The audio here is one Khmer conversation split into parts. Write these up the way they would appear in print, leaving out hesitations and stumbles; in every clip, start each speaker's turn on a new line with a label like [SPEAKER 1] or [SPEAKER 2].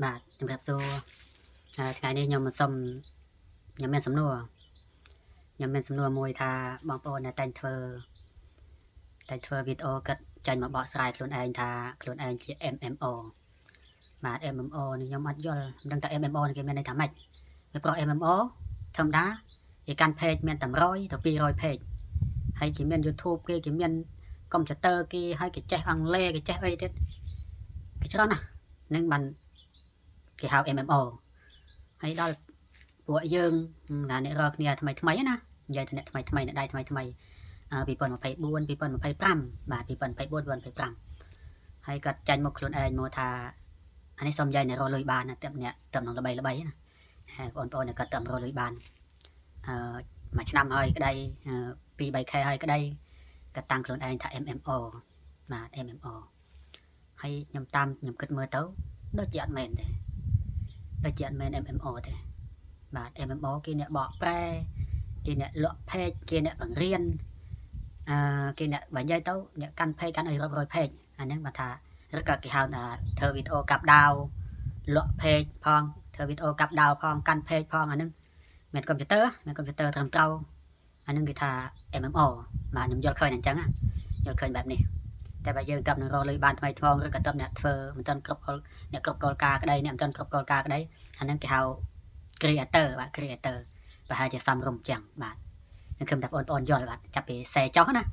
[SPEAKER 1] បាទជំរាបសួរថ្ងៃនេះខ្ញុំសូមខ្ញុំមានសំណួរមួយថាបងប្អូនអ្នកតែងធ្វើវីដេអូគិតចាញ់មកបកស្រាយខ្លួនឯងថាខ្លួនឯងជា MMO បាទ MMO នេះខ្ញុំអត់យល់មិនដឹងថា MMO នេះគេមានន័យថាម៉េចពីព្រោះ MMO ធម្មតាគេកាន់ page មានតែ100ទៅ200 page ហើយគេមាន YouTube គេមានកុំព្យូទ័រគេហើយគេចេះអង់គ្លេសគេចេះអីទៀតគេច្រើនណាស់នឹងបានគេហៅ MMO ហើយដល់ពួកយើងណាអ្នករកគ្នាថ្មីណានិយាយថាអ្នកថ្មីអ្នកដៃថ្មី2024 2025បាទ2024 2025ហើយគាត់ចាញ់មកខ្លួនឯងមកថាអានេះសុំនិយាយអ្នករកលុយបានណាតែអ្នកតំណងល្បីណាហើយបងប្អូនគាត់តំរកលុយបានមួយឆ្នាំហើយក្តី2-3 ខែហើយក្តីគាត់តាំងខ្លួនឯងថា MMO បាទ MMO ហើយខ្ញុំគិតមើលទៅដូចជាអត់មែនទេដូចជាអត់មែន MMO ទេបាទ MMO គេអ្នកបកប្រែគេអ្នកលក់ page គេអ្នកបង្រៀនគេអ្នកបើនិយាយទៅអ្នកកាន់ page កាន់អីរាប់រយ page អាហ្នឹងបើថាឬក៏គេហៅថាធ្វើវីដេអូកាប់ដាវលក់ page ផងធ្វើវីដេអូកាប់ដាវផងកាន់ page ផងអាហ្នឹងមានកុំព្យូទ័រត្រឹមត្រូវអាហ្នឹងគេថា MMO បាទខ្ញុំយល់ឃើញអញ្ចឹងយល់ឃើញបែបនេះតែបើយើងទៅនឹងរកលុយបានថ្មីថ្មងឬក៏ទៅអ្នកធ្វើមិនទាន់គ្រប់អ្នកគ្រប់គោលការណ៍ក្តីអ្នកមិនទាន់គ្រប់គោលការណ៍ក្តីអាហ្នឹងគេហៅ creator បាទ creator ប្រហែលជាសំរុំចឹងបាទសង្ឃឹមថាបងប្អូនយល់បាទចាប់ពីសេចុះណា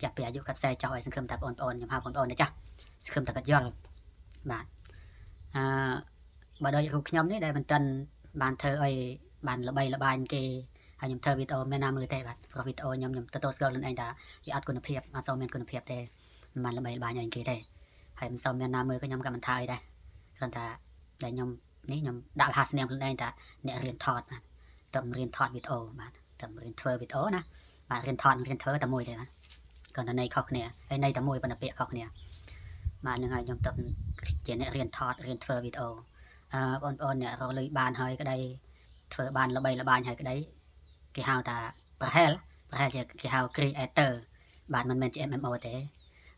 [SPEAKER 1] ចាប់ពីអាយុគាត់សេចុះឲ្យសង្ឃឹមថាបងប្អូនខ្ញុំហៅបងប្អូនណាចាស់សង្ឃឹមថាគាត់យល់បាទបើដូចរូបខ្ញុំនេះដែលមិនទាន់បានធ្វើអីបានល្បីល្បាញគេហើយខ្ញុំធ្វើវីដេអូមានណាមើលទេបាទព្រោះវីដេអូខ្ញុំទទួលស្គាល់ខ្លួនឯងថាវាអត់គុណភាពអត់សូវមានគុណភាពទេមិនបានល្បីល្បាញអីគេទេហើយមិនសូវមានណាមើលក៏ខ្ញុំក៏មិនថាអីដែរគ្រាន់តែតែខ្ញុំដាក់រហស្សនាមខ្លួនឯងថាអ្នករៀនថតបាទតើរៀនថតវីដេអូបាទតើរៀនធ្វើវីដេអូណាបាទរៀនថតរៀនធ្វើតែមួយទេបាទគ្រាន់តែន័យខុសគ្នាហើយន័យតែមួយប៉ុន្តែពាក្យខុសគ្នាបាទនឹងហើយខ្ញុំទៅជាអ្នករៀនថតរៀនធ្វើវីដេអូបងប្អូនអ្នករកលុយបានហើយក្តីធ្វើបានល្បីល្បាញហើយក្តីគេហៅថាប្រហែលជាគេហៅ creator បាទមិនមែនជា MMO ទេ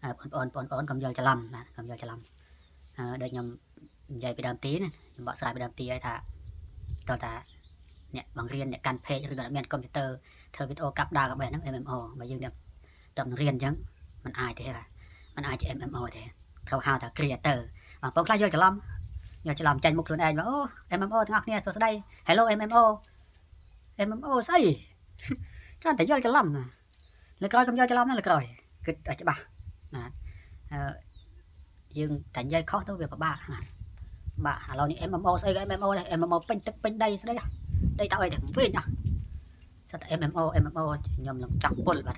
[SPEAKER 1] បងប្អូនកុំយល់ច្រឡំបាទកុំយល់ច្រឡំដូចខ្ញុំនិយាយពីដើមទីណាខ្ញុំបកស្រាយពីដើមទីឲ្យថាតើតាអ្នកបង្រៀនអ្នកកាន់ page ឬក៏អ្នកមានកុំព្យូទ័រធ្វើវីដេអូកាប់ដាវក៏បែបហ្នឹង MMO បើយើងតែរៀនអញ្ចឹងมันអាចទេបាទมันអាចជា MMO ទេត្រូវហៅថា creator បងប្អូនខ្លះយល់ច្រឡំចាញ់មុខខ្លួនឯងមកអូ MMO ទាំងអស់គ្នាសួស្ដី Hello MMO ស្អីចាំតែយល់ច្រឡំលើក្រោយកុំយល់ច្រឡំណាលើក្រោយគិតឲ្យច្បាស់បាទយើងតែនិយាយខុសទៅវាពិបាកបាទឥឡូវនេះ MMO ស្អីក៏ MMO ដែរ MMO ពេញទឹកពេញដីស្ដីដីតើអីតែវិញសិតតែ MMO ខ្ញុំនឹងចង់ពុលបាទ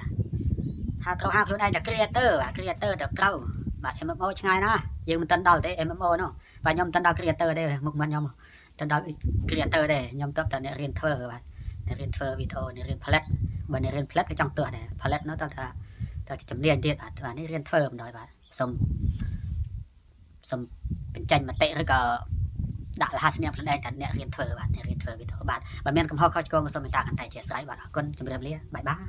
[SPEAKER 1] ថាត្រូវហៅខ្លួនឯងថា creator បាទ creator ទៅក្រៅបាទ MMO ឆ្ងាយណាស់យើងមិនទាន់ដល់ទេ MMO នោះបាទខ្ញុំមិនទាន់ដល់ creator ទេមុខមិនខ្ញុំមិនដល់ creator ទេខ្ញុំទៅតែអ្នករៀនធ្វើបាទអ្នករៀនធ្វើវីដេអូអ្នករៀនផលិតបើអ្នករៀនផលិតក៏ចង់ទោះដែរផលិតនោះទៅជំនាញទៀតបាទនេះរៀនធ្វើមិនដល់បាទសុំបញ្ចេញមតិឬក៏ដាក់រហស្សនាមខ្លួនឯងថាអ្នករៀនធ្វើបាទអ្នករៀនធ្វើវីដេអូបាទបើមានកំហុសខុសឆ្គងក៏សូមមេត្តាខន្តីអធិស្ឋានបាទអរគុណជម្រាបលាបាយបាយ